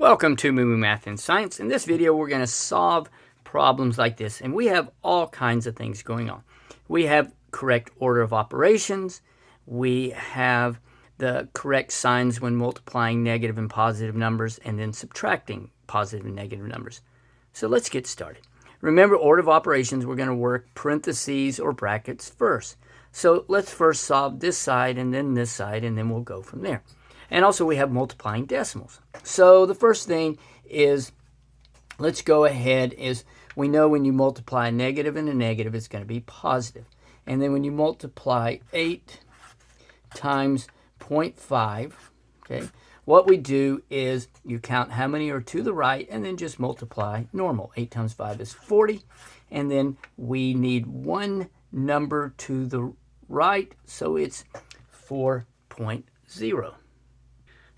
Welcome to Moo Math and Science. In this video, we're going to solve problems like this. And we have all kinds of things going on. We have correct order of operations. We have the correct signs when multiplying negative and positive numbers and then subtracting positive and negative numbers. So let's get started. Remember, order of operations, we're going to work parentheses or brackets first. So let's first solve this side and then this side, and then we'll go from there. And also we have multiplying decimals. So the first thing is, let's go ahead, is we know when you multiply a negative and a negative, it's going to be positive. And then when you multiply 8 times 0.5, okay, what we do is you count how many are to the right and then just multiply normal. 8 times 5 is 40. And then we need one number to the right, so it's 4.0.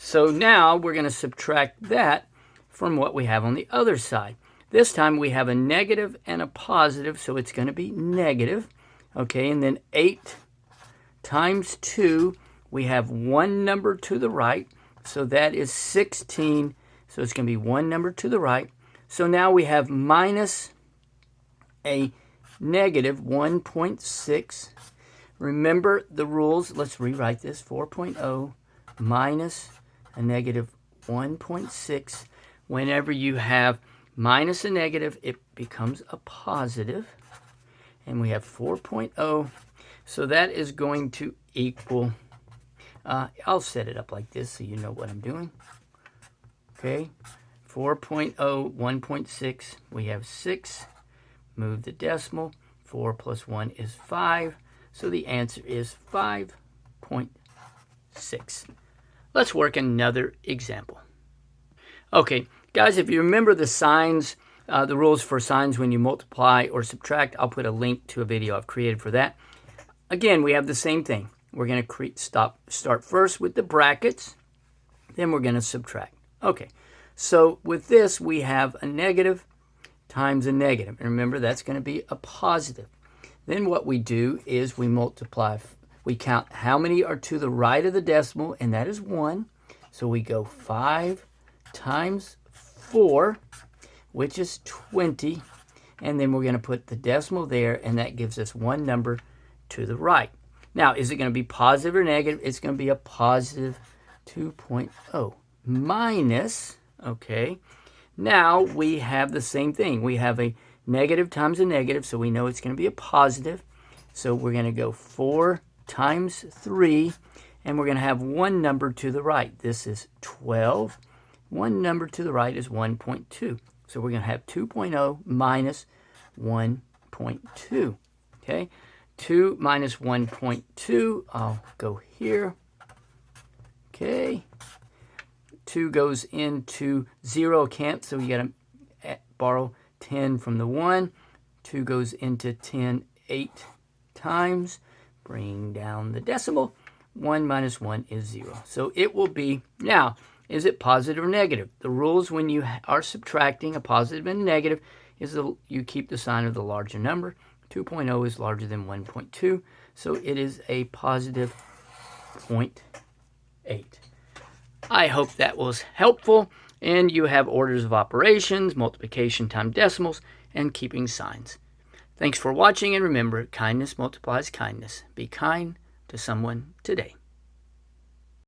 So now we're going to subtract that from what we have on the other side. This time we have a negative and a positive, so it's going to be negative. Okay, and then 8 times 2, we have one number to the right, so that is 16. So it's going to be one number to the right. So now we have minus a negative 1.6. Remember the rules. Let's rewrite this. 4.0 minus a negative 1.6. Whenever you have minus a negative, it becomes a positive. And we have 4.0. So that is going to equal, I'll set it up like this so you know what I'm doing. Okay, 4.0, 1.6. We have 6. Move the decimal. 4 plus 1 is 5. So the answer is 5.6. Let's work another example. Okay, guys, if you remember the signs, the rules for signs when you multiply or subtract, I'll put a link to a video I've created for that. Again, we have the same thing. We're going to start first with the brackets, then we're going to subtract. Okay, so with this, we have a negative times a negative. And remember, that's going to be a positive. Then what we do is we multiply. We count how many are to the right of the decimal, and that is 1. So we go 5 times 4, which is 20. And then we're going to put the decimal there, and that gives us one number to the right. Now, is it going to be positive or negative? It's going to be a positive 2.0 minus, okay. Now we have the same thing. We have a negative times a negative, so we know it's going to be a positive. So we're going to go 4 times 3, and we're going to have one number to the right. This is 12. One number to the right is 1.2. So we're going to have 2.0 minus 1.2. Okay, 2 minus 1.2. I'll go here. Okay. 2 goes into 0, can't, so you got to borrow 10 from the 1. 2 goes into 10 8 times. Bring down the decimal. 1 minus 1 is 0. So it will be, now, is it positive or negative? The rules when you are subtracting a positive and a negative is you keep the sign of the larger number. 2.0 is larger than 1.2, so it is a positive 0.8. I hope that was helpful, and you have orders of operations, multiplication times decimals, and keeping signs. Thanks for watching, and remember, kindness multiplies kindness. Be kind to someone today.